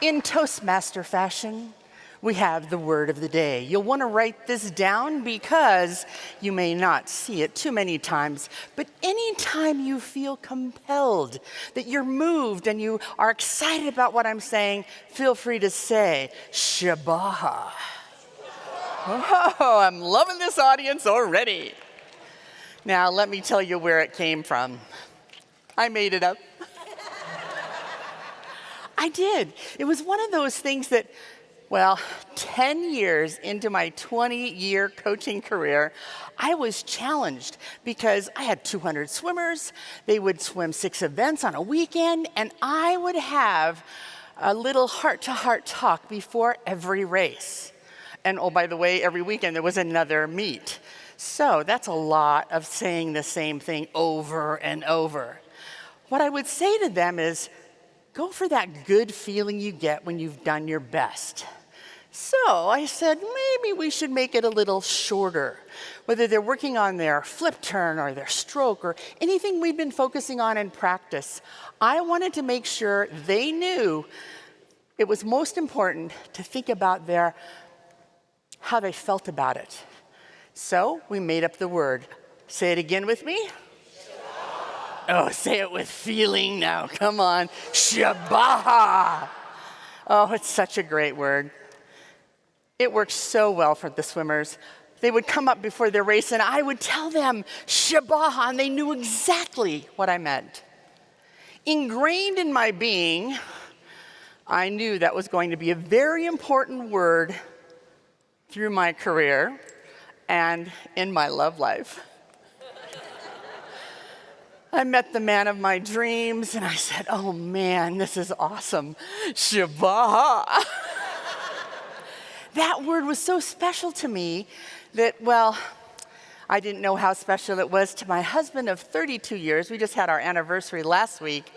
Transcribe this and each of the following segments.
In Toastmaster fashion, we have the word of the day. You'll want to write this down because you may not see it too many times, but anytime you feel compelled, that you're moved and you are excited about what I'm saying, feel free to say, Shabaha. Oh, I'm loving this audience already. Now, let me tell you where it came from. I made it up. I did. It was one of those things that, well, 10 years into my 20-year coaching career, I was challenged because I had 200 swimmers. They would swim 6 events on a weekend, and I would have a little heart-to-heart talk before every race. And oh, by the way, every weekend there was another meet. So that's a lot of saying the same thing over and over. What I would say to them is, go for that good feeling you get when you've done your best. So I said, maybe we should make it a little shorter. Whether they're working on their flip turn or their stroke or anything we've been focusing on in practice, I wanted to make sure they knew it was most important to think about how they felt about it. So we made up the word. Say it again with me. Oh, say it with feeling now. Come on. Shabaha. Oh, it's such a great word. It works so well for the swimmers. They would come up before their race, and I would tell them Shabaha, and they knew exactly what I meant. Ingrained in my being, I knew that was going to be a very important word through my career and in my love life. I met the man of my dreams, and I said, oh man, this is awesome. Shabaha. That word was so special to me that, well, I didn't know how special it was to my husband of 32 years. We just had our anniversary last week.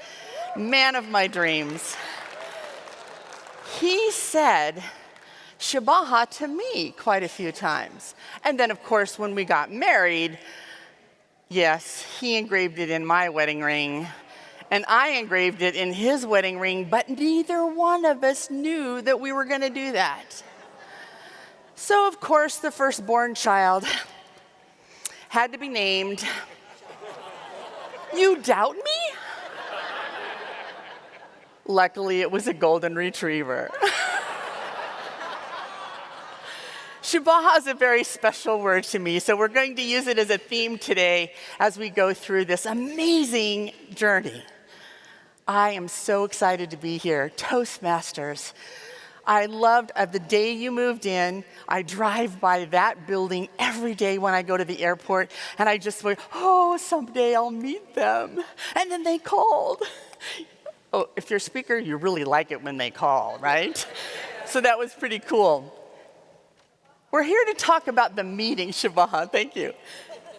Man of my dreams. He said Shabaha to me quite a few times. And then, of course, when we got married, yes, he engraved it in my wedding ring, and I engraved it in his wedding ring, but neither one of us knew that we were going to do that. So, of course, the firstborn child had to be named. You doubt me? Luckily, it was a golden retriever. Shabaha is a very special word to me, so we're going to use it as a theme today as we go through this amazing journey. I am so excited to be here. Toastmasters. I loved the day you moved in. I drive by that building every day when I go to the airport, and I just went, oh, someday I'll meet them. And then they called. Oh, if you're a speaker, you really like it when they call, right? So that was pretty cool. We're here to talk about the meeting, Shabaha, thank you.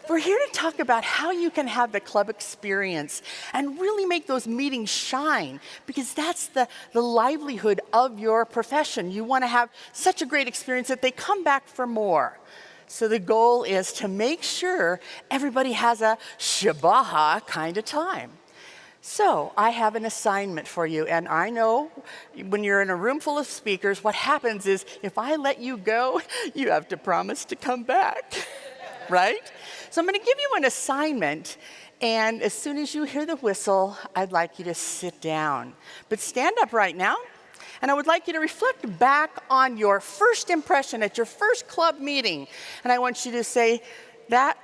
We're here to talk about how you can have the club experience and really make those meetings shine, because that's the livelihood of your profession. You want to have such a great experience that they come back for more. So the goal is to make sure everybody has a Shabaha kind of time. So I have an assignment for you, and I know when you're in a room full of speakers, what happens is if I let you go, you have to promise to come back, right? So I'm going to give you an assignment, and as soon as you hear the whistle, I'd like you to sit down. But stand up right now, and I would like you to reflect back on your first impression at your first club meeting, and I want you to say that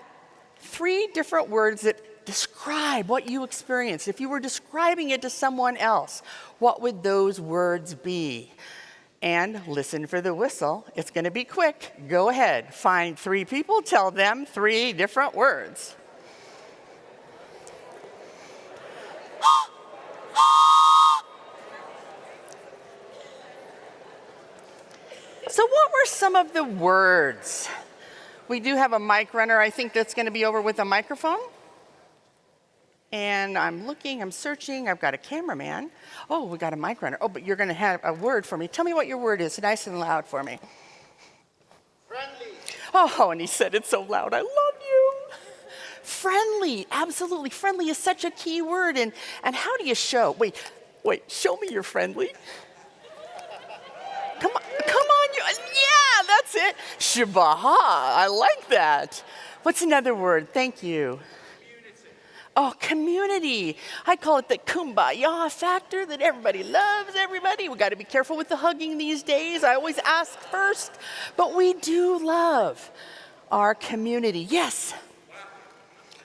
3 different words that describe what you experienced. If you were describing it to someone else, what would those words be? And listen for the whistle. It's going to be quick. Go ahead. Find 3 people. Tell them 3 different words. So what were some of the words? We do have a mic runner. I think that's going to be over with a microphone. And I'm looking, I'm searching, I've got a cameraman. Oh, we got a mic runner. Oh, but you're going to have a word for me. Tell me what your word is, nice and loud for me. Friendly. Oh, and he said it so loud. I love you. Friendly, absolutely. Friendly is such a key word. And how do you show? Wait, show me you're friendly. it? Shibaha. I like that. What's another word? Thank you. Oh, community. I call it the kumbaya factor, that everybody loves everybody. We got to be careful with the hugging these days. I always ask first. But we do love our community. Yes.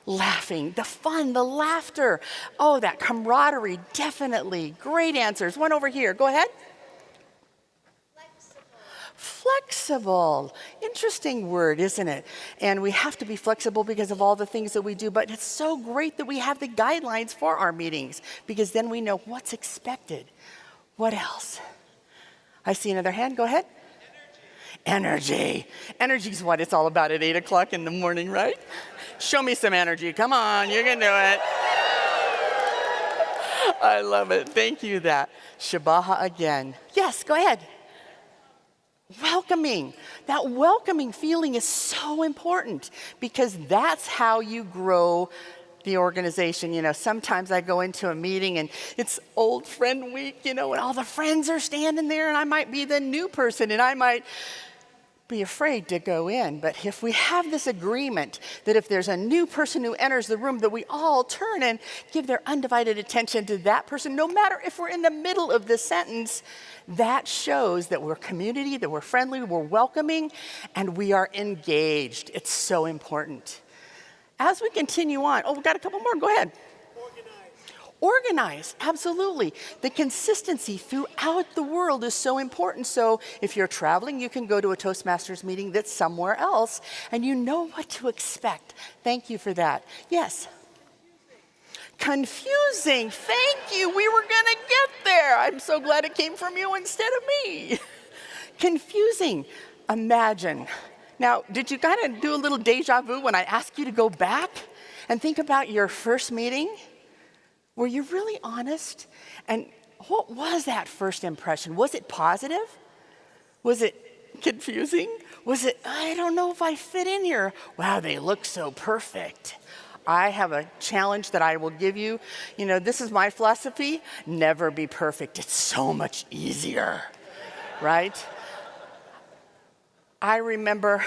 Laughing, the fun, the laughter. Oh, that camaraderie, definitely. Great answers. One over here. Go ahead. Flexible. Interesting word, isn't it? And we have to be flexible because of all the things that we do, but it's so great that we have the guidelines for our meetings because then we know what's expected. What else? I see another hand. Go ahead. Energy. Energy is what it's all about at 8 o'clock in the morning, right? Show me some energy. Come on, you can do it. I love it. Thank you, that. Shibaha again. Yes, go ahead. Welcoming. That welcoming feeling is so important because that's how you grow the organization. You know, sometimes I go into a meeting and it's old friend week, you know, and all the friends are standing there and I might be the new person and I might be afraid to go in. But if we have this agreement that if there's a new person who enters the room, that we all turn and give their undivided attention to that person, no matter if we're in the middle of the sentence, that shows that we're community, that we're friendly, we're welcoming, and we are engaged. It's so important. As we continue on, we've got a couple more. Go ahead. Organize, absolutely. The consistency throughout the world is so important. So if you're traveling, you can go to a Toastmasters meeting that's somewhere else, and you know what to expect. Thank you for that. Yes? Confusing. Thank you. We were going to get there. I'm so glad it came from you instead of me. Confusing. Imagine. Now, did you kind of do a little deja vu when I asked you to go back and think about your first meeting? Were you really honest? And what was that first impression? Was it positive? Was it confusing? Was it, I don't know if I fit in here? Wow, they look so perfect. I have a challenge that I will give you. You know, this is my philosophy. Never be perfect. It's so much easier, right? I remember,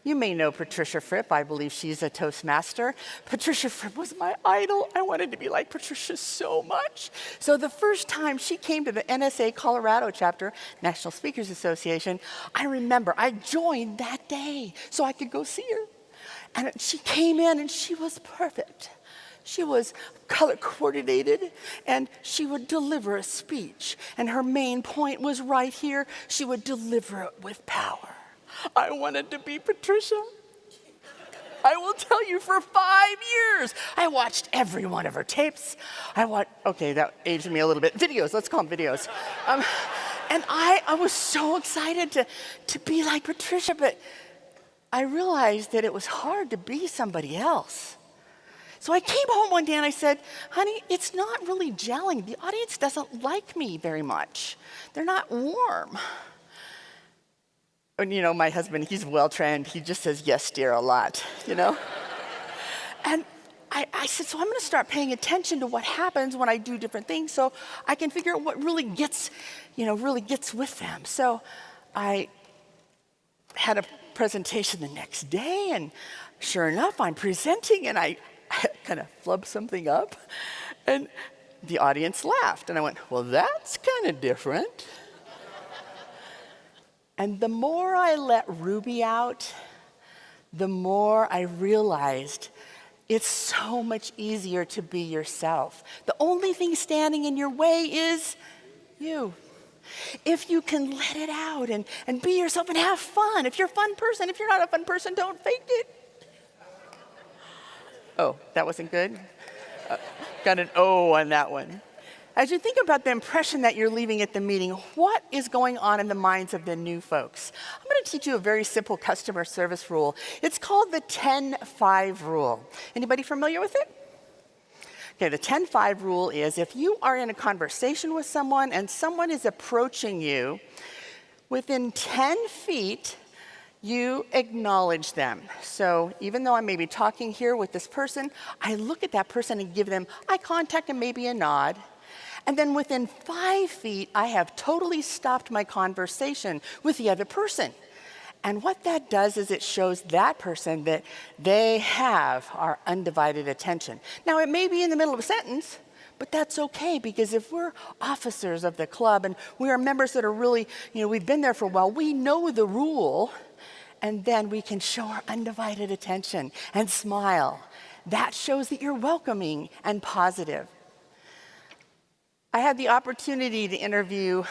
you may know Patricia Fripp. I believe she's a Toastmaster. Patricia Fripp was my idol. I wanted to be like Patricia so much. So the first time she came to the NSA Colorado chapter, National Speakers Association, I remember I joined that day so I could go see her. And she came in and she was perfect. She was color coordinated and she would deliver a speech. And her main point was right here. She would deliver it with power. I wanted to be Patricia. I will tell you, for 5 years, I watched every one of her tapes. Okay, that aged me a little bit. Videos, let's call them videos. And I was so excited to be like Patricia, but I realized that it was hard to be somebody else. So I came home one day and I said, honey, it's not really gelling. The audience doesn't like me very much. They're not warm. And you know, my husband, he's well-trained. He just says, yes, dear, a lot, you know? And I said, so I'm going to start paying attention to what happens when I do different things so I can figure out what really gets with them. So I had a presentation the next day, and sure enough, I'm presenting, and I kind of flubbed something up, and the audience laughed. And I went, well, that's kind of different. And the more I let Ruby out, the more I realized it's so much easier to be yourself. The only thing standing in your way is you. If you can let it out and be yourself and have fun. If you're a fun person, if you're not a fun person, don't fake it. Oh, that wasn't good? Got an O on that one. As you think about the impression that you're leaving at the meeting, what is going on in the minds of the new folks? I'm going to teach you a very simple customer service rule. It's called the 10-5 rule. Anybody familiar with it? Okay, the 10-5 rule is if you are in a conversation with someone and someone is approaching you, within 10 feet, you acknowledge them. So even though I may be talking here with this person, I look at that person and give them eye contact and maybe a nod. And then within 5 feet, I have totally stopped my conversation with the other person. And what that does is it shows that person that they have our undivided attention. Now, it may be in the middle of a sentence, but that's okay, because if we're officers of the club and we are members that are really, we've been there for a while, we know the rule, and then we can show our undivided attention and smile. That shows that you're welcoming and positive. I had the opportunity to interview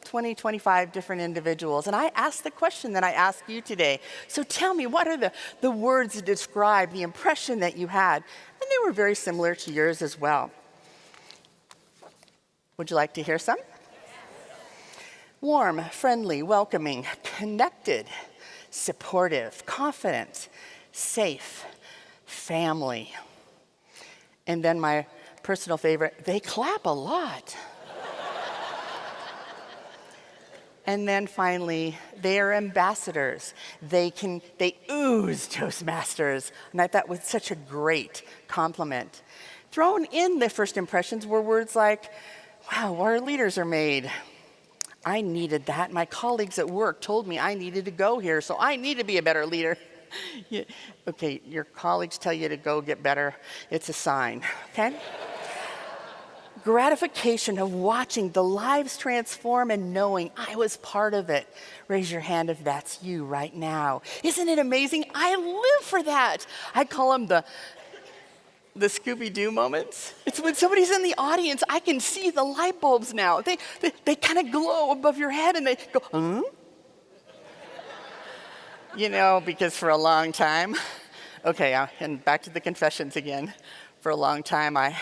20, 25 different individuals, and I asked the question that I asked you today. So tell me, what are the words that describe the impression that you had? And they were very similar to yours as well. Would you like to hear some? Warm, friendly, welcoming, connected, supportive, confident, safe, family. And then my personal favorite, they clap a lot. And then finally, they are ambassadors. They ooze Toastmasters. And I thought was such a great compliment. Thrown in the first impressions were words like, wow, our leaders are made. I needed that. My colleagues at work told me I needed to go here, so I need to be a better leader. Yeah. Okay, your colleagues tell you to go get better. It's a sign, okay? Gratification of watching the lives transform and knowing I was part of it. Raise your hand if that's you right now. Isn't it amazing? I live for that. I call them the Scooby-Doo moments. It's when somebody's in the audience, I can see the light bulbs now. They kind of glow above your head and they go, huh? Because for a long time, okay, and back to the confessions again. For a long time, I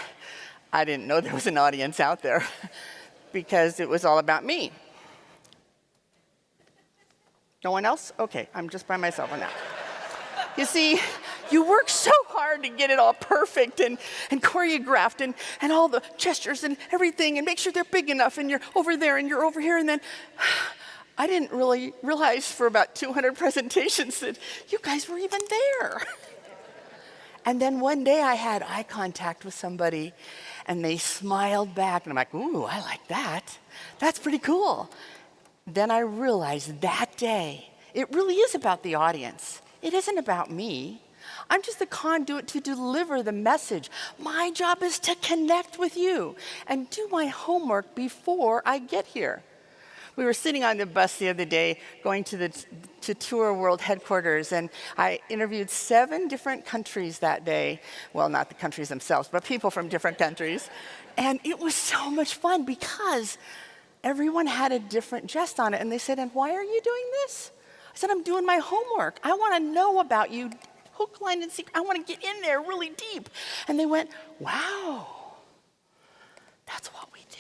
didn't know there was an audience out there because it was all about me. No one else? Okay, I'm just by myself on that. You see, you work so hard to get it all perfect and choreographed and all the gestures and everything and make sure they're big enough and you're over there and you're over here, and then I didn't really realize for about 200 presentations that you guys were even there. And then one day I had eye contact with somebody and they smiled back and I'm like, ooh, I like that. That's pretty cool. Then I realized that day, it really is about the audience. It isn't about me. I'm just the conduit to deliver the message. My job is to connect with you and do my homework before I get here. We were sitting on the bus the other day going to Tour World headquarters, and I interviewed 7 different countries that day. Well, not the countries themselves, but people from different countries. And it was so much fun because everyone had a different jest on it. And they said, and why are you doing this? I said, I'm doing my homework. I want to know about you, hook, line, and sinker. I want to get in there really deep. And they went, wow, that's what we do.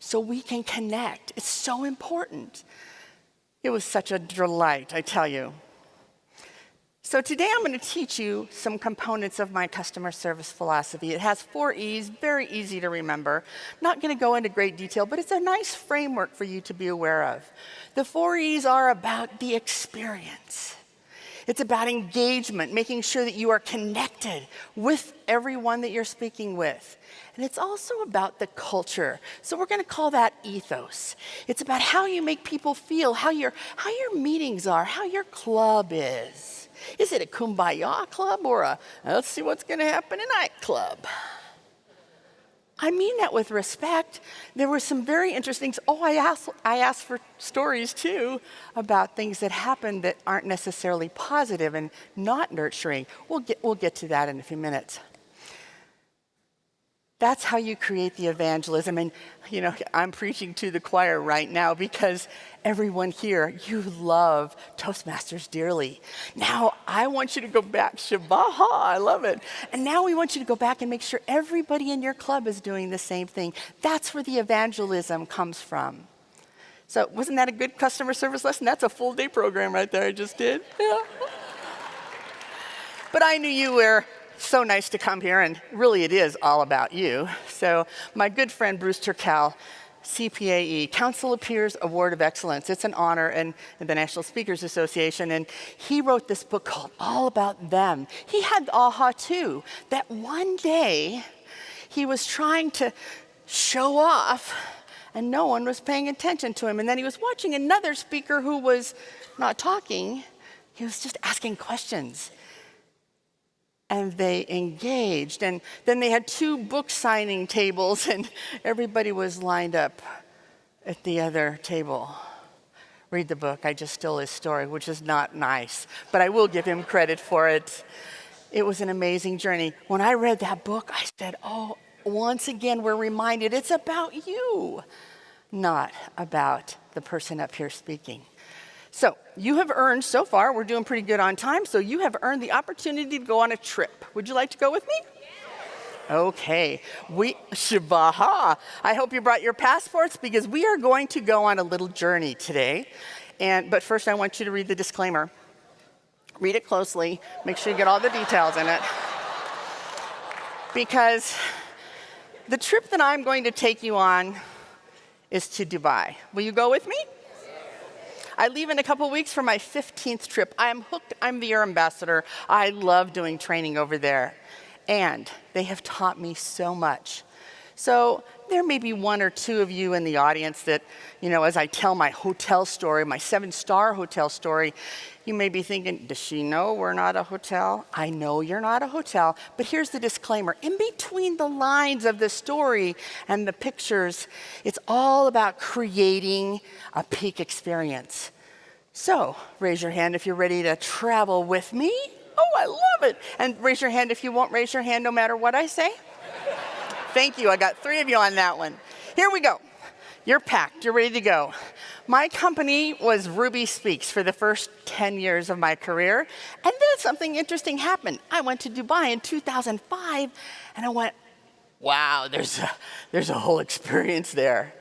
So we can connect. It's so important. It was such a delight, I tell you. So today I'm going to teach you some components of my customer service philosophy. It has 4 E's, very easy to remember. Not going to go into great detail, but it's a nice framework for you to be aware of. The 4 E's are about the experience. It's about engagement, making sure that you are connected with everyone that you're speaking with. And it's also about the culture. So we're going to call that ethos. It's about how you make people feel, how your meetings are, how your club is. Is it a kumbaya club or a let's see what's going to happen tonight club? I mean that with respect. There were some very interesting. I asked for stories too about things that happened that aren't necessarily positive and not nurturing. We'll get to that in a few minutes. That's how you create the evangelism. And, I'm preaching to the choir right now because everyone here, you love Toastmasters dearly. Now, I want you to go back. Shabaha, I love it. And now we want you to go back and make sure everybody in your club is doing the same thing. That's where the evangelism comes from. So wasn't that a good customer service lesson? That's a full day program right there I just did. Yeah. But I knew you were so nice to come here, and really it is all about you. So my good friend Bruce Turkel, CPAE, Council of Peers Award of Excellence. It's an honor in the National Speakers Association, and he wrote this book called All About Them. He had the aha too, that one day he was trying to show off and no one was paying attention to him. And then he was watching another speaker who was not talking. He was just asking questions. And they engaged. And then they had 2 book signing tables, and everybody was lined up at the other table. Read the book. I just stole his story, which is not nice, but I will give him credit for it. It was an amazing journey. When I read that book, I said, oh, once again, we're reminded it's about you, not about the person up here speaking. So you have earned, so far, we're doing pretty good on time, so you have earned the opportunity to go on a trip. Would you like to go with me? Okay, Shabaha. I hope you brought your passports because we are going to go on a little journey today. But first I want you to read the disclaimer. Read it closely, make sure you get all the details in it. Because the trip that I'm going to take you on is to Dubai. Will you go with me? I leave in a couple weeks for my 15th trip. I am hooked. I'm the Air Ambassador. I love doing training over there. And they have taught me so much. So there may be 1 or 2 of you in the audience that, as I tell my hotel story, my 7-star hotel story, you may be thinking, does she know we're not a hotel? I know you're not a hotel, but here's the disclaimer. In between the lines of the story and the pictures, it's all about creating a peak experience. So raise your hand if you're ready to travel with me. Oh, I love it. And raise your hand if you won't raise your hand no matter what I say. Thank you. I got 3 of you on that one. Here we go. You're packed. You're ready to go. My company was Ruby Speaks for the first 10 years of my career. And then something interesting happened. I went to Dubai in 2005, and I went, wow, there's a whole experience there.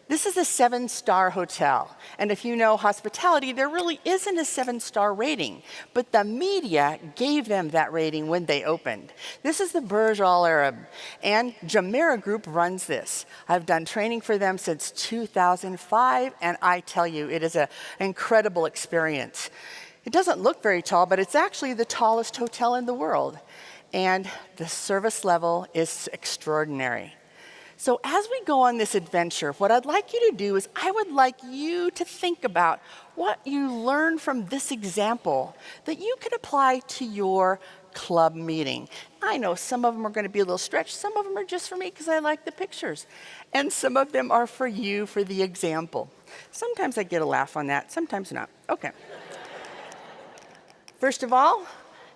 This is a 7-star hotel. And if you know hospitality, there really isn't a 7-star rating. But the media gave them that rating when they opened. This is the Burj Al Arab. And Jumeirah Group runs this. I've done training for them since 2005. And I tell you, it is an incredible experience. It doesn't look very tall, but it's actually the tallest hotel in the world. And the service level is extraordinary. So as we go on this adventure, what I'd like you to do is I would like you to think about what you learned from this example that you can apply to your club meeting. I know some of them are going to be a little stretched. Some of them are just for me because I like the pictures. And some of them are for you for the example. Sometimes I get a laugh on that, sometimes not. Okay. First of all,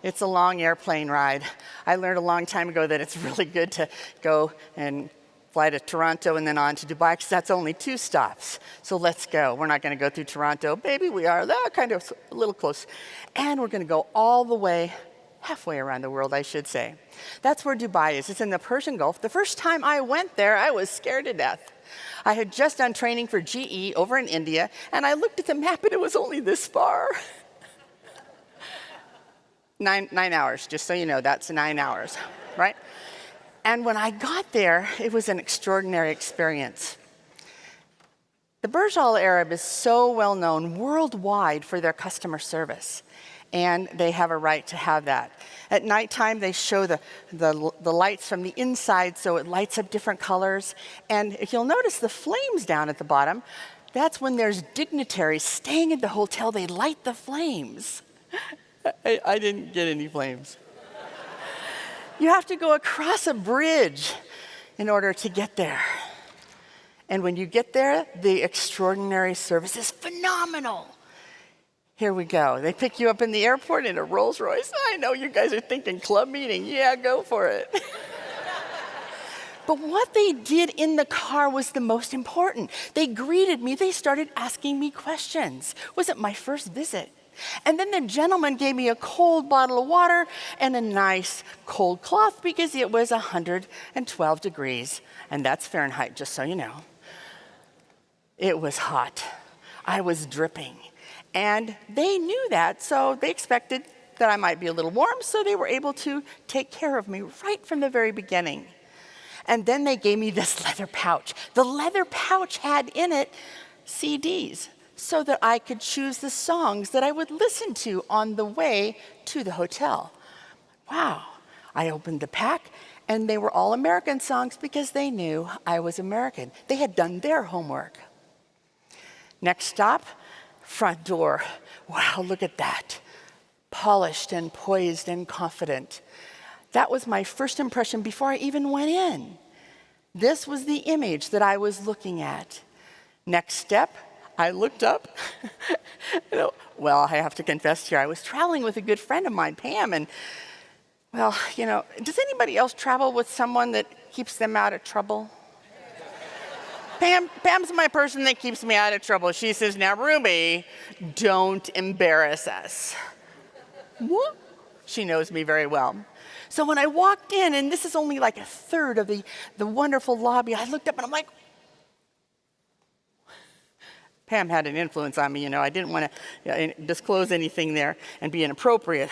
it's a long airplane ride. I learned a long time ago that it's really good to go and fly to Toronto and then on to Dubai, because that's only 2 stops. So let's go. We're not going to go through Toronto. Maybe we are. Kind of a little close. And we're going to go all the way, halfway around the world, I should say. That's where Dubai is. It's in the Persian Gulf. The first time I went there, I was scared to death. I had just done training for GE over in India, and I looked at the map, and it was only this far. 9 hours, just so you know, that's 9 hours, right? And when I got there, it was an extraordinary experience. The Burj Al Arab is so well known worldwide for their customer service, and they have a right to have that. At nighttime, they show the lights from the inside, so it lights up different colors. And if you'll notice the flames down at the bottom, that's when there's dignitaries staying at the hotel, they light the flames. I didn't get any flames. You have to go across a bridge in order to get there. And when you get there, the extraordinary service is phenomenal. Here we go. They pick you up in the airport in a Rolls Royce. I know you guys are thinking club meeting. Yeah, go for it. But what they did in the car was the most important. They greeted me. They started asking me questions. Was it my first visit? And then the gentleman gave me a cold bottle of water and a nice cold cloth because it was 112 degrees. And that's Fahrenheit, just so you know. It was hot. I was dripping. And they knew that, so they expected that I might be a little warm, so they were able to take care of me right from the very beginning. And then they gave me this leather pouch. The leather pouch had in it CDs, so that I could choose the songs that I would listen to on the way to the hotel. Wow. I opened the pack, And they were all American songs because they knew I was American. They had done their homework. Next stop, front door. Wow, look at that. Polished and poised and confident. That was my first impression before I even went in. This was the image that I was looking at. Next step, I looked up. Well, I have to confess here, I was traveling with a good friend of mine, Pam, and well, does anybody else travel with someone that keeps them out of trouble? Pam's my person that keeps me out of trouble. She says, now, Ruby, don't embarrass us. What? She knows me very well. So when I walked in, and this is only like a third of the wonderful lobby, I looked up and I'm like, Pam had an influence on me, I didn't want to disclose anything there and be inappropriate.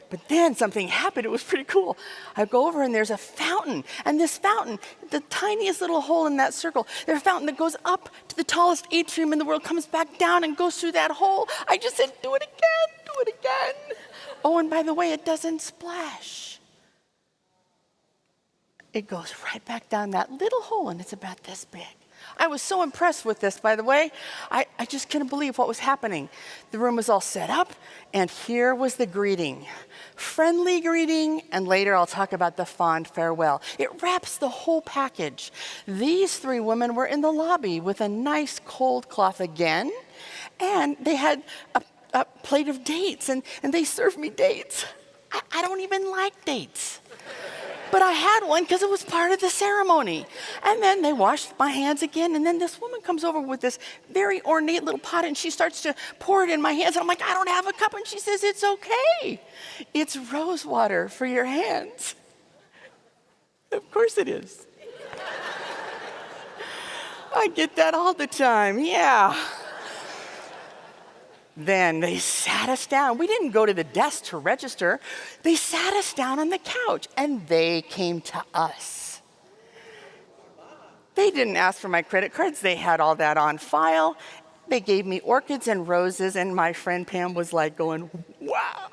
But then something happened. It was pretty cool. I go over and there's a fountain. And this fountain, the tiniest little hole in that circle, there's a fountain that goes up to the tallest atrium in the world, comes back down and goes through that hole. I just said, do it again, do it again. Oh, and by the way, it doesn't splash. It goes right back down that little hole and it's about this big. I was so impressed with this, by the way. I just couldn't believe what was happening. The room was all set up, and here was the greeting. Friendly greeting, and later I'll talk about the fond farewell. It wraps the whole package. These three women were in the lobby with a nice cold cloth again, and they had a plate of dates, and they served me dates. I don't even like dates. But I had one because it was part of the ceremony. And then they washed my hands again. And then this woman comes over with this very ornate little pot and she starts to pour it in my hands. And I'm like, I don't have a cup. And she says, it's okay. It's rose water for your hands. Of course it is. I get that all the time, yeah. Then they sat us down. We didn't go to the desk to register. They sat us down on the couch, and they came to us. They didn't ask for my credit cards. They had all that on file. They gave me orchids and roses, and my friend Pam was like going, wow,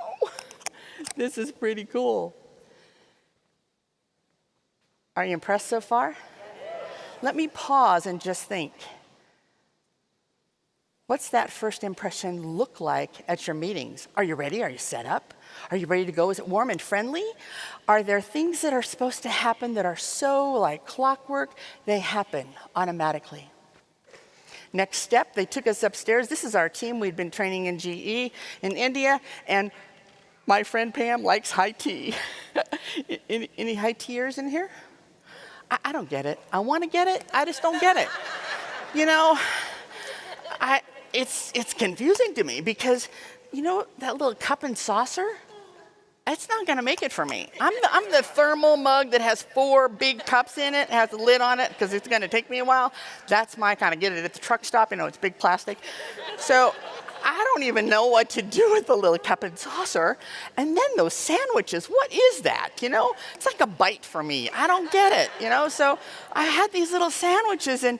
this is pretty cool. Are you impressed so far? Let me pause and just think. What's that first impression look like at your meetings? Are you ready? Are you set up? Are you ready to go? Is it warm and friendly? Are there things that are supposed to happen that are so like clockwork? They happen automatically. Next step, they took us upstairs. This is our team. We'd been training in GE in India, and my friend Pam likes high tea. Any high tears in here? I don't get it. I want to get it. I just don't get it. It's confusing to me because, that little cup and saucer, it's not going to make it for me. I'm the thermal mug that has 4 big cups in it, has a lid on it because it's going to take me a while. That's my kind of get it at the truck stop. It's big plastic. So I don't even know what to do with the little cup and saucer. And then those sandwiches, what is that? It's like a bite for me. I don't get it, So I had these little sandwiches and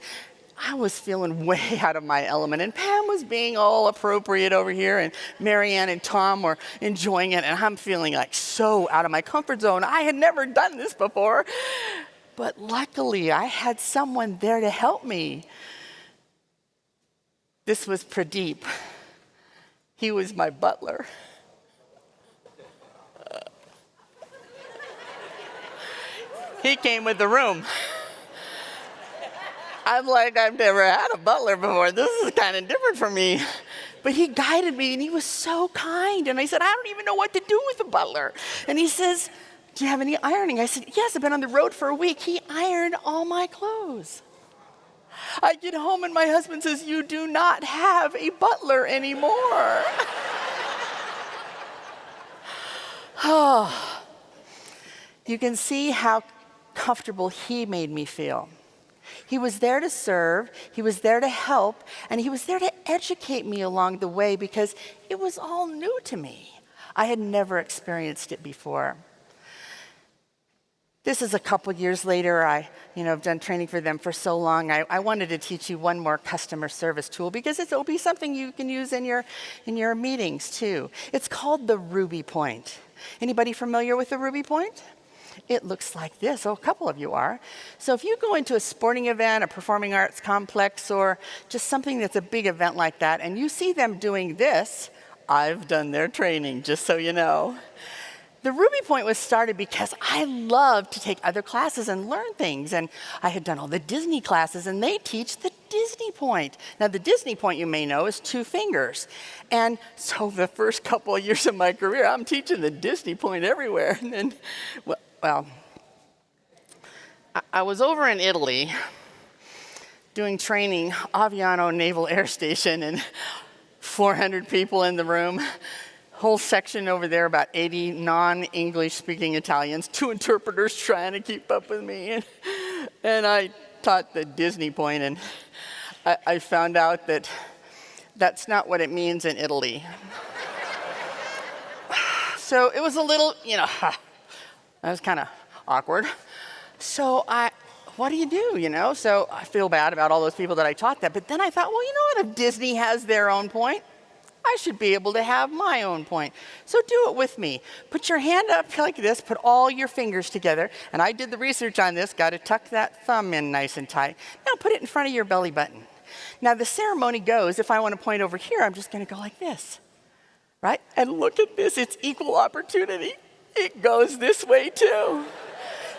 I was feeling way out of my element, and Pam was being all appropriate over here, and Marianne and Tom were enjoying it, and I'm feeling like so out of my comfort zone. I had never done this before, but luckily I had someone there to help me. This was Pradeep. He was my butler. He came with the room. I'm like, I've never had a butler before. This is kind of different for me. But he guided me, and he was so kind. And I said, I don't even know what to do with a butler. And he says, do you have any ironing? I said, yes, I've been on the road for a week. He ironed all my clothes. I get home, and my husband says, you do not have a butler anymore. Oh, you can see how comfortable he made me feel. He was there to serve, he was there to help, and he was there to educate me along the way because it was all new to me. I had never experienced it before. This is a couple years later. I've done training for them for so long. I wanted to teach you one more customer service tool because it'll be something you can use in your meetings too. It's called the Ruby point. Anybody familiar with the Ruby point? it looks like this. Oh, a couple of you are. So if you go into a sporting event, a performing arts complex, or just something that's a big event like that, and you see them doing this, I've done their training, just so you know. The Ruby Point was started because I love to take other classes and learn things. And I had done all the Disney classes, and they teach the Disney Point. Now, the Disney Point, you may know, is 2 fingers. And so the first couple of years of my career, I'm teaching the Disney Point everywhere. And then, well, I was over in Italy doing training, Aviano Naval Air Station, and 400 people in the room. Whole section over there, about 80 non-English speaking Italians, 2 interpreters trying to keep up with me. And I taught the Disney Point, and I found out that that's not what it means in Italy. So it was a little, that was kind of awkward. So what do you do, So I feel bad about all those people that I taught that. But then I thought, well, you know what? If Disney has their own point, I should be able to have my own point. So do it with me. Put your hand up like this, put all your fingers together. And I did the research on this, got to tuck that thumb in nice and tight. Now put it in front of your belly button. Now the ceremony goes, if I want to point over here, I'm just going to go like this, right? And look at this, it's equal opportunity. It goes this way too.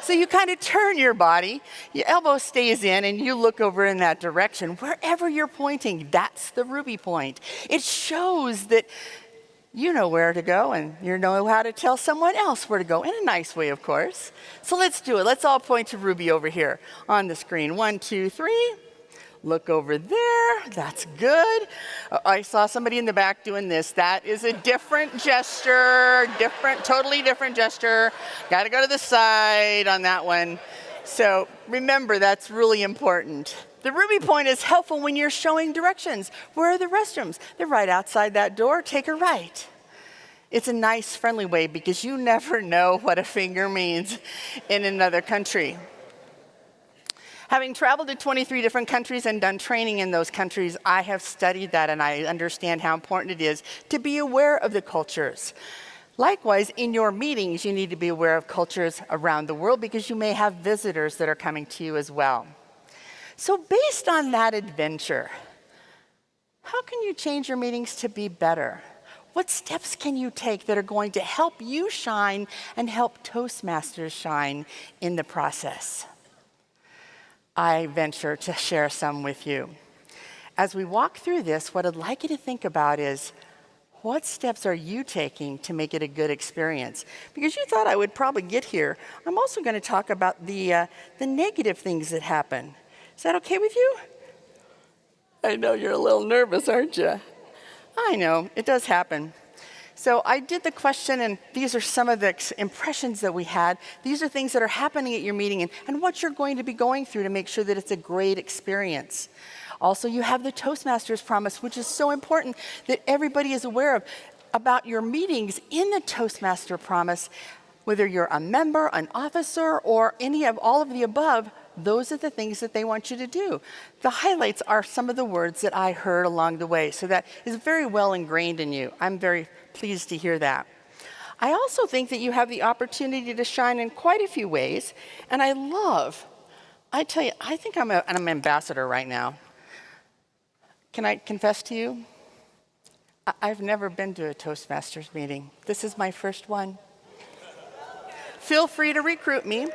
So you kind of turn your body, your elbow stays in, and you look over in that direction. Wherever you're pointing, that's the Ruby Point. It shows that you know where to go, and you know how to tell someone else where to go, in a nice way, of course. So let's do it. Let's all point to Ruby over here on the screen. 1, 2, 3. Look over there. That's good. I saw somebody in the back doing this. That is a different gesture, totally different gesture. Got to go to the side on that one. So remember, that's really important. The Ruby Point is helpful when you're showing directions. Where are the restrooms? They're right outside that door. Take a right. It's a nice, friendly way because you never know what a finger means in another country. Having traveled to 23 different countries and done training in those countries, I have studied that and I understand how important it is to be aware of the cultures. Likewise, in your meetings, you need to be aware of cultures around the world because you may have visitors that are coming to you as well. So based on that adventure, how can you change your meetings to be better? What steps can you take that are going to help you shine and help Toastmasters shine in the process? I venture to share some with you. As we walk through this, what I'd like you to think about is, what steps are you taking to make it a good experience? Because you thought I would probably get here. I'm also going to talk about the negative things that happen. Is that okay with you? I know you're a little nervous, aren't you? I know, it does happen. So I did the question, and these are some of the impressions that we had. These are things that are happening at your meeting and what you're going to be going through to make sure that it's a great experience. Also, you have the Toastmasters Promise, which is so important that everybody is aware of about your meetings in the Toastmaster Promise. Whether you're a member, an officer, or any of all of the above, those are the things that they want you to do. The highlights are some of the words that I heard along the way, so that is very well ingrained in you. I'm very pleased to hear that. I also think that you have the opportunity to shine in quite a few ways, and I tell you, I think I'm an ambassador right now. Can I confess to you? I've never been to a Toastmasters meeting. This is my first one. Feel free to recruit me.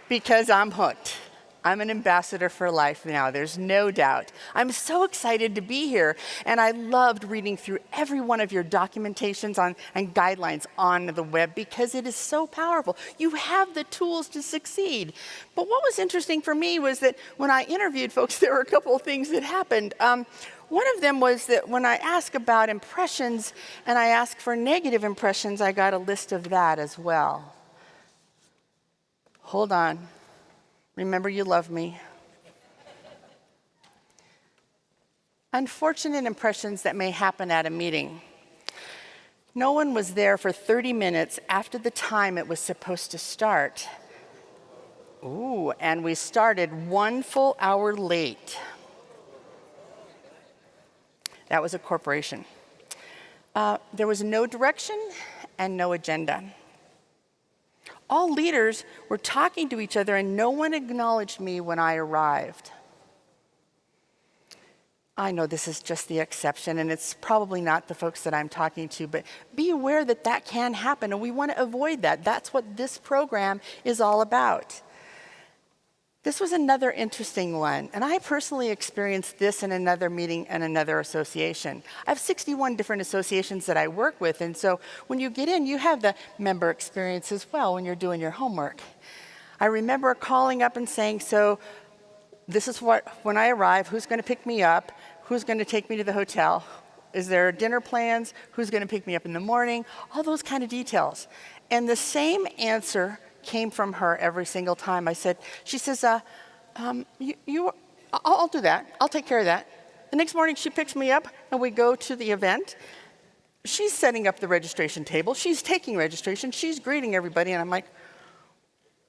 Because I'm hooked. I'm an ambassador for life now, there's no doubt. I'm so excited to be here, and I loved reading through every one of your documentations and guidelines on the web because it is so powerful. You have the tools to succeed. But what was interesting for me was that when I interviewed folks, there were a couple of things that happened. One of them was that when I asked about impressions and I asked for negative impressions, I got a list of that as well. Hold on. Remember, you love me. Unfortunate impressions that may happen at a meeting. No one was there for 30 minutes after the time it was supposed to start. Ooh, and we started 1 full hour late. That was a corporation. There was no direction and no agenda. All leaders were talking to each other, and no one acknowledged me when I arrived. I know this is just the exception, and it's probably not the folks that I'm talking to, but be aware that that can happen, and we want to avoid that. That's what this program is all about. This was another interesting one, and I personally experienced this in another meeting and another association. I have 61 different associations that I work with, and so when you get in, you have the member experience as well when you're doing your homework. I remember calling up and saying, so this is what, when I arrive, who's going to pick me up? Who's going to take me to the hotel? Is there dinner plans? Who's going to pick me up in the morning? All those kind of details. And the same answer came from her every single time. She says, I'll do that. I'll take care of that. The next morning she picks me up and we go to the event. She's setting up the registration table. She's taking registration. She's greeting everybody. And I'm like,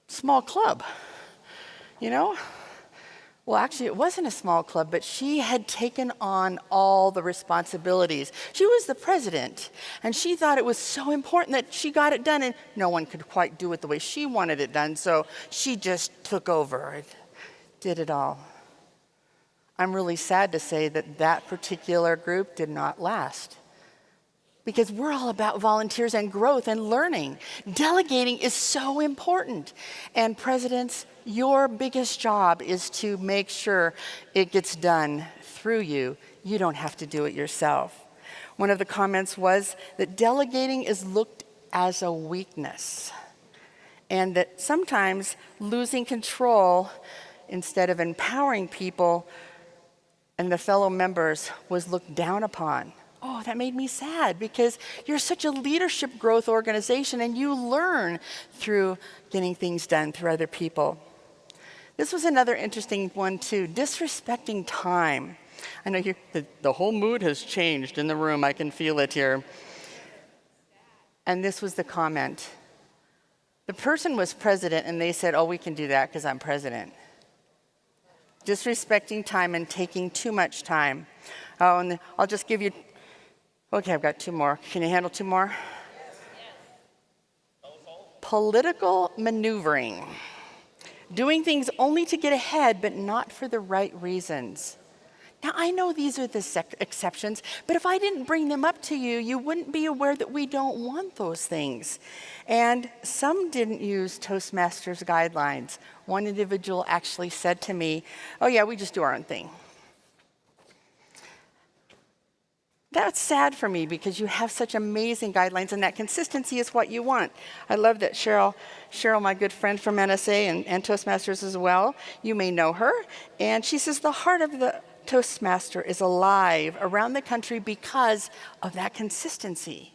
small club, you know? Well, actually, it wasn't a small club, but she had taken on all the responsibilities. She was the president, and she thought it was so important that she got it done, and no one could quite do it the way she wanted it done, so she just took over and did it all. I'm really sad to say that that particular group did not last, because we're all about volunteers and growth and learning. Delegating is so important, and presidents, your biggest job is to make sure it gets done through you. You don't have to do it yourself. One of the comments was that delegating is looked as a weakness, and that sometimes losing control instead of empowering people and the fellow members was looked down upon. Oh, that made me sad, because you're such a leadership growth organization and you learn through getting things done through other people. This was another interesting one too, disrespecting time. I know the whole mood has changed in the room. I can feel it here. And this was the comment. The person was president and they said, oh, we can do that because I'm president. Disrespecting time and taking too much time. Oh, and I'll just give you, okay, I've got two more. Can you handle two more? Yes. Political maneuvering. Doing things only to get ahead, but not for the right reasons. Now, I know these are the exceptions, but if I didn't bring them up to you, you wouldn't be aware that we don't want those things. And some didn't use Toastmasters guidelines. One individual actually said to me, oh yeah, we just do our own thing. That's sad for me, because you have such amazing guidelines, and that consistency is what you want. I love that Cheryl, my good friend from NSA and Toastmasters as well, you may know her, and she says the heart of the Toastmaster is alive around the country because of that consistency.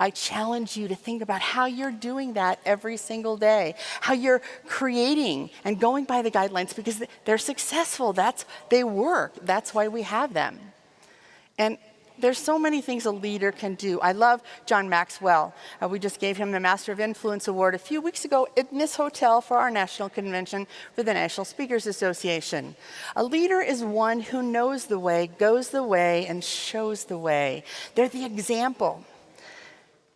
I challenge you to think about how you're doing that every single day, how you're creating and going by the guidelines, because they're successful. They work. That's why we have them. And there's so many things a leader can do. I love John Maxwell. We just gave him the Master of Influence Award a few weeks ago in this hotel for our national convention for the National Speakers Association. A leader is one who knows the way, goes the way, and shows the way. They're the example.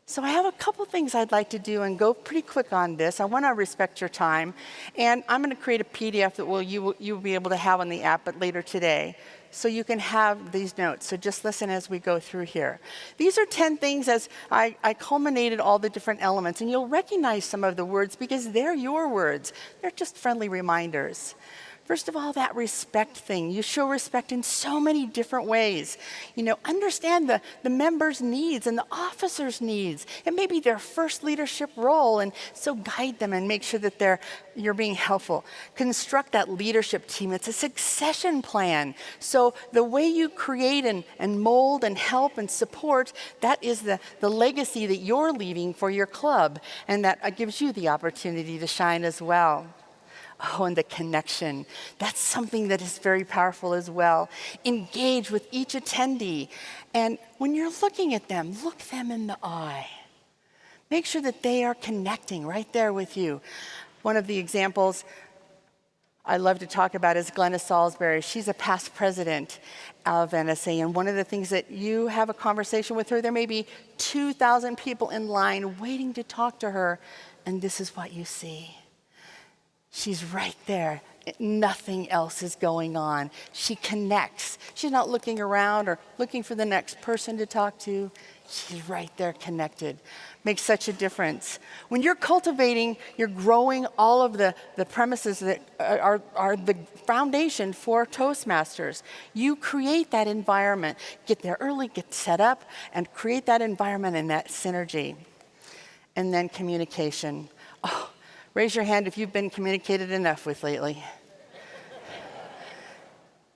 So I have a couple things I'd like to do and go pretty quick on this. I want to respect your time. And I'm going to create a PDF that you will be able to have on the app but later today, so you can have these notes. So just listen as we go through here. These are 10 things as I culminated all the different elements. And you'll recognize some of the words because they're your words. They're just friendly reminders. First of all, that respect thing. You show respect in so many different ways. Understand the members' needs and the officers' needs. It may be their first leadership role, and so guide them and make sure that you're being helpful. Construct that leadership team. It's a succession plan. So the way you create and mold and help and support, that is the legacy that you're leaving for your club, and that gives you the opportunity to shine as well. Oh, and the connection. That's something that is very powerful as well. Engage with each attendee. And when you're looking at them, look them in the eye. Make sure that they are connecting right there with you. One of the examples, I love to talk about is Glenna Salisbury. She's a past president of NSA, and one of the things that you have a conversation with her, there may be 2,000 people in line waiting to talk to her, and this is what you see. She's right there. Nothing else is going on. She connects. She's not looking around or looking for the next person to talk to. She's right there connected. Makes such a difference. When you're cultivating, you're growing all of the premises that are the foundation for Toastmasters. You create that environment. Get there early, get set up, and create that environment and that synergy. And then communication. Oh, raise your hand if you've been communicated enough with lately.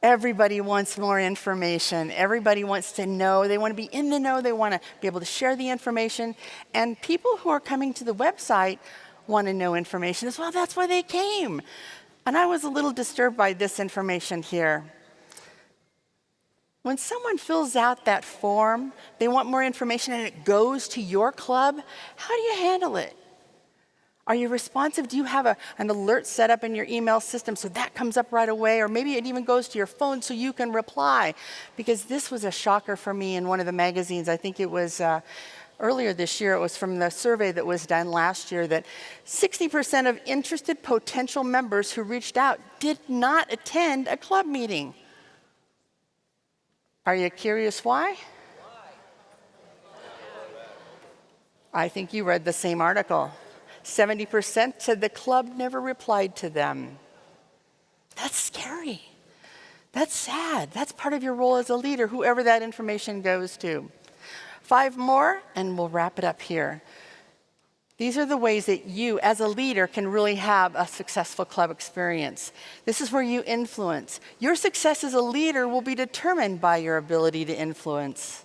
Everybody wants more information. Everybody wants to know. They want to be in the know. They want to be able to share the information. And people who are coming to the website want to know information as well. That's why they came. And I was a little disturbed by this information here. When someone fills out that form, they want more information and it goes to your club, how do you handle it? Are you responsive? Do you have an alert set up in your email system so that comes up right away? Or maybe it even goes to your phone so you can reply. Because this was a shocker for me in one of the magazines. I think it was earlier this year. It was from the survey that was done last year that 60% of interested potential members who reached out did not attend a club meeting. Are you curious why? I think you read the same article. 70% said the club never replied to them. That's scary. That's sad. That's part of your role as a leader, whoever that information goes to. 5 more, and we'll wrap it up here. These are the ways that you, as a leader, can really have a successful club experience. This is where you influence. Your success as a leader will be determined by your ability to influence.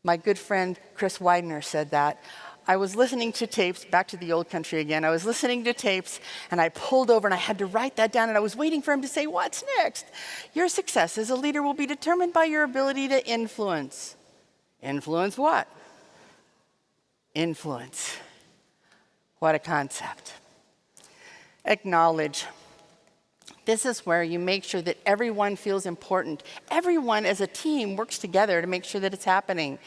My good friend Chris Widener said that. I was listening to tapes, back to the old country again. I was listening to tapes, and I pulled over, and I had to write that down, and I was waiting for him to say, what's next? Your success as a leader will be determined by your ability to influence. Influence what? Influence. What a concept. Acknowledge. This is where you make sure that everyone feels important. Everyone as a team works together to make sure that it's happening.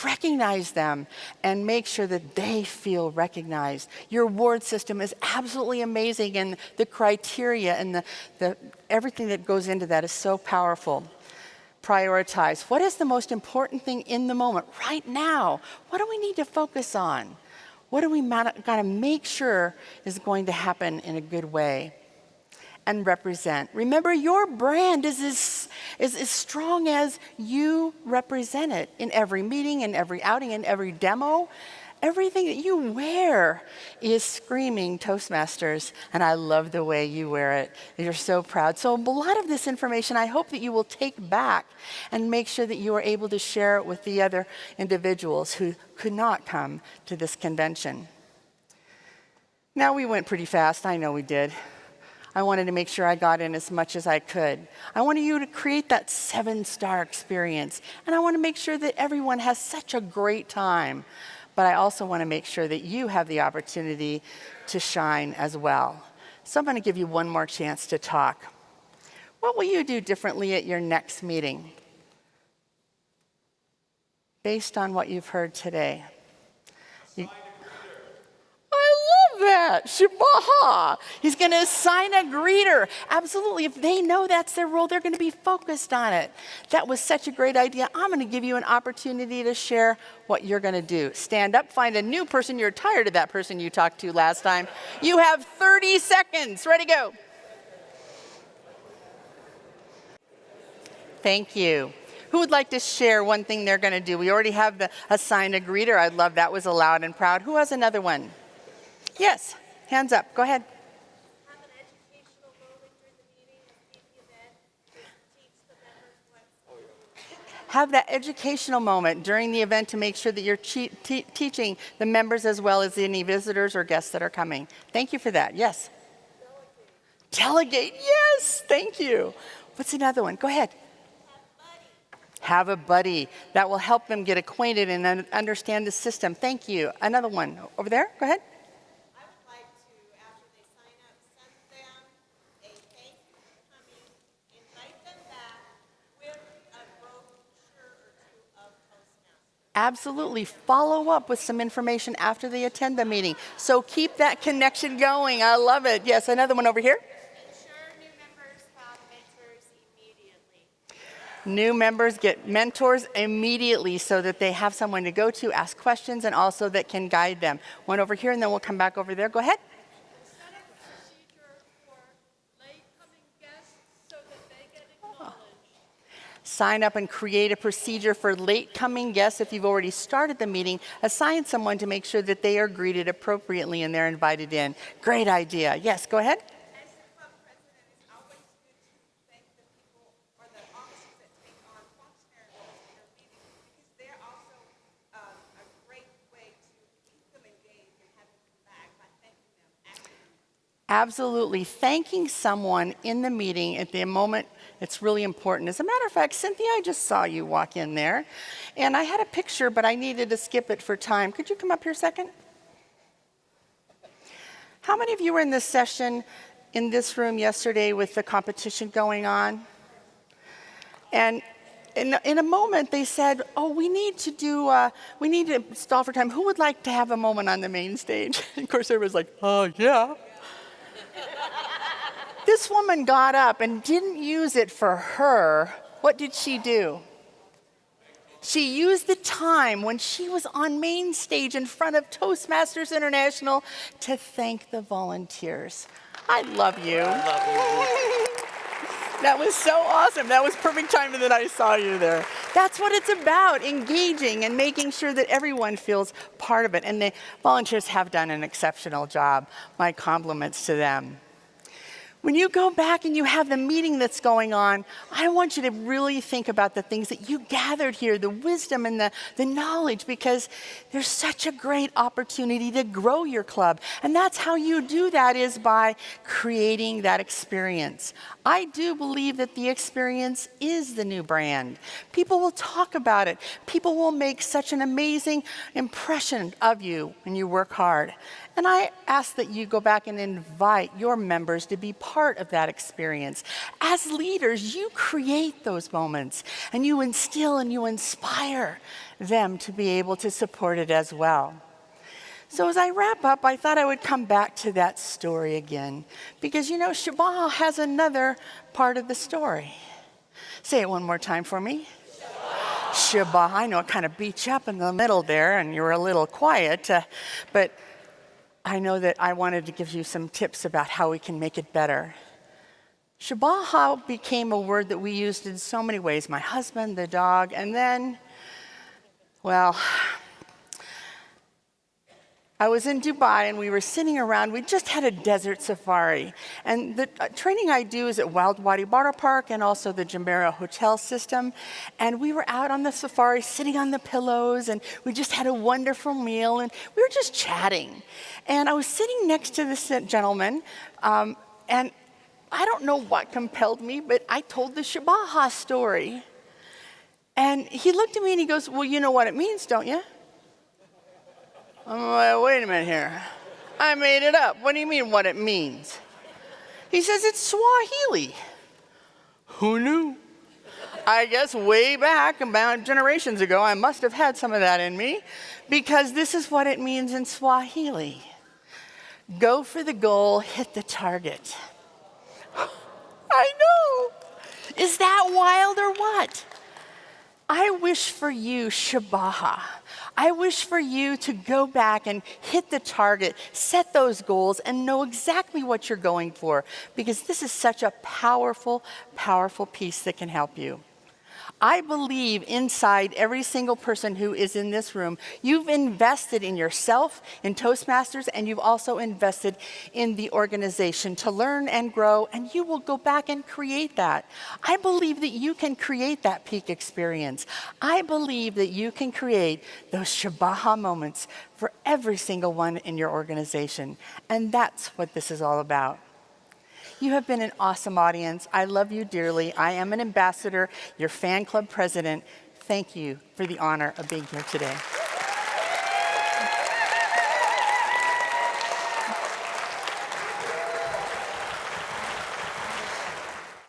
Recognize them and make sure that they feel recognized. Your award system is absolutely amazing, and the criteria and the everything that goes into that is so powerful. Prioritize. What is the most important thing in the moment, right now? What do we need to focus on? What do we got to make sure is going to happen in a good way? And represent. Remember, your brand is as strong as you represent it in every meeting, in every outing, in every demo. Everything that you wear is screaming Toastmasters, and I love the way you wear it. You're so proud. So a lot of this information I hope that you will take back and make sure that you are able to share it with the other individuals who could not come to this convention. Now, we went pretty fast. I know we did. I wanted to make sure I got in as much as I could. I wanted you to create that 7-star experience. And I want to make sure that everyone has such a great time. But I also want to make sure that you have the opportunity to shine as well. So I'm going to give you one more chance to talk. What will you do differently at your next meeting? Based on what you've heard today. I love that. Shibaha. He's going to assign a greeter. Absolutely. If they know that's their role, they're going to be focused on it. That was such a great idea. I'm going to give you an opportunity to share what you're going to do. Stand up, find a new person. You're tired of that person you talked to last time. You have 30 seconds. Ready, go. Thank you. Who would like to share one thing they're going to do? We already have the assign a greeter. I love that was loud and proud. Who has another one? Yes, hands up. Go ahead. Have an educational moment during the meeting and the event to teach the members what's Have that educational moment during the event to make sure that you're teaching the members as well as any visitors or guests that are coming. Thank you for that. Yes. Delegate. Yes. Thank you. What's another one? Go ahead. Have a buddy. That will help them get acquainted and understand the system. Thank you. Another one. Over there. Go ahead. I would like to, after they sign up, send them Absolutely. Follow up with some information after they attend the meeting. So keep that connection going. I love it. Yes, another one over here. Ensure new members have mentors immediately. New members get mentors immediately so that they have someone to go to, ask questions, and also that can guide them. One over here, and then we'll come back over there. Go ahead. Set up a procedure for late coming guests so that they get acknowledged. Sign up and create a procedure for late coming guests. If you've already started the meeting, assign someone to make sure that they are greeted appropriately and they're invited in. Great idea. Yes, go ahead. As the club president, it's always good to thank the people or the officers that take on functionary roles in their meetings because they're also a great way to keep them engaged and have them come back by thanking them after the meeting. Absolutely. Thanking someone in the meeting at the moment, it's really important. As a matter of fact, Cynthia, I just saw you walk in there. And I had a picture, but I needed to skip it for time. Could you come up here a second? How many of you were in this session in this room yesterday with the competition going on? And in a moment, they said, oh, we need to stall for time. Who would like to have a moment on the main stage? Of course, everyone's like, oh, yeah. This woman got up and didn't use it for her. What did she do? She used the time when she was on main stage in front of Toastmasters International to thank the volunteers. I love you. That was so awesome. That was perfect timing that I saw you there. That's what it's about, engaging and making sure that everyone feels part of it. And the volunteers have done an exceptional job. My compliments to them. When you go back and you have the meeting that's going on, I want you to really think about the things that you gathered here, the wisdom and the knowledge, because there's such a great opportunity to grow your club. And that's how you do that, is by creating that experience. I do believe that the experience is the new brand. People will talk about it. People will make such an amazing impression of you when you work hard. And I ask that you go back and invite your members to be part of that experience. As leaders, you create those moments, and you instill and you inspire them to be able to support it as well. So as I wrap up, I thought I would come back to that story again, because you know, Shabbat has another part of the story. Say it one more time for me. Shabbat. I know it kind of beat you up in the middle there, and you were a little quiet, but I know that I wanted to give you some tips about how we can make it better. Shabbat became a word that we used in so many ways. My husband, the dog, and then, well, I was in Dubai and we were sitting around. We just had a desert safari. And the training I do is at Wild Wadi Water Park and also the Jumeirah Hotel system. And we were out on the safari sitting on the pillows, and we just had a wonderful meal, and we were just chatting. And I was sitting next to this gentleman, and I don't know what compelled me, but I told the Shabbat story. And he looked at me and he goes, well, you know what it means, don't you? I'm like, wait a minute here. I made it up. What do you mean what it means? He says it's Swahili. Who knew? I guess way back, about generations ago, I must have had some of that in me, because this is what it means in Swahili. Go for the goal, hit the target. I know. Is that wild or what? I wish for you Shabbat. I wish for you to go back and hit the target, set those goals, and know exactly what you're going for, because this is such a powerful, powerful piece that can help you. I believe inside every single person who is in this room, you've invested in yourself, in Toastmasters, and you've also invested in the organization to learn and grow, and you will go back and create that. I believe that you can create that peak experience. I believe that you can create those Shabbat moments for every single one in your organization, and that's what this is all about. You have been an awesome audience. I love you dearly. I am an ambassador, your fan club president. Thank you for the honor of being here today.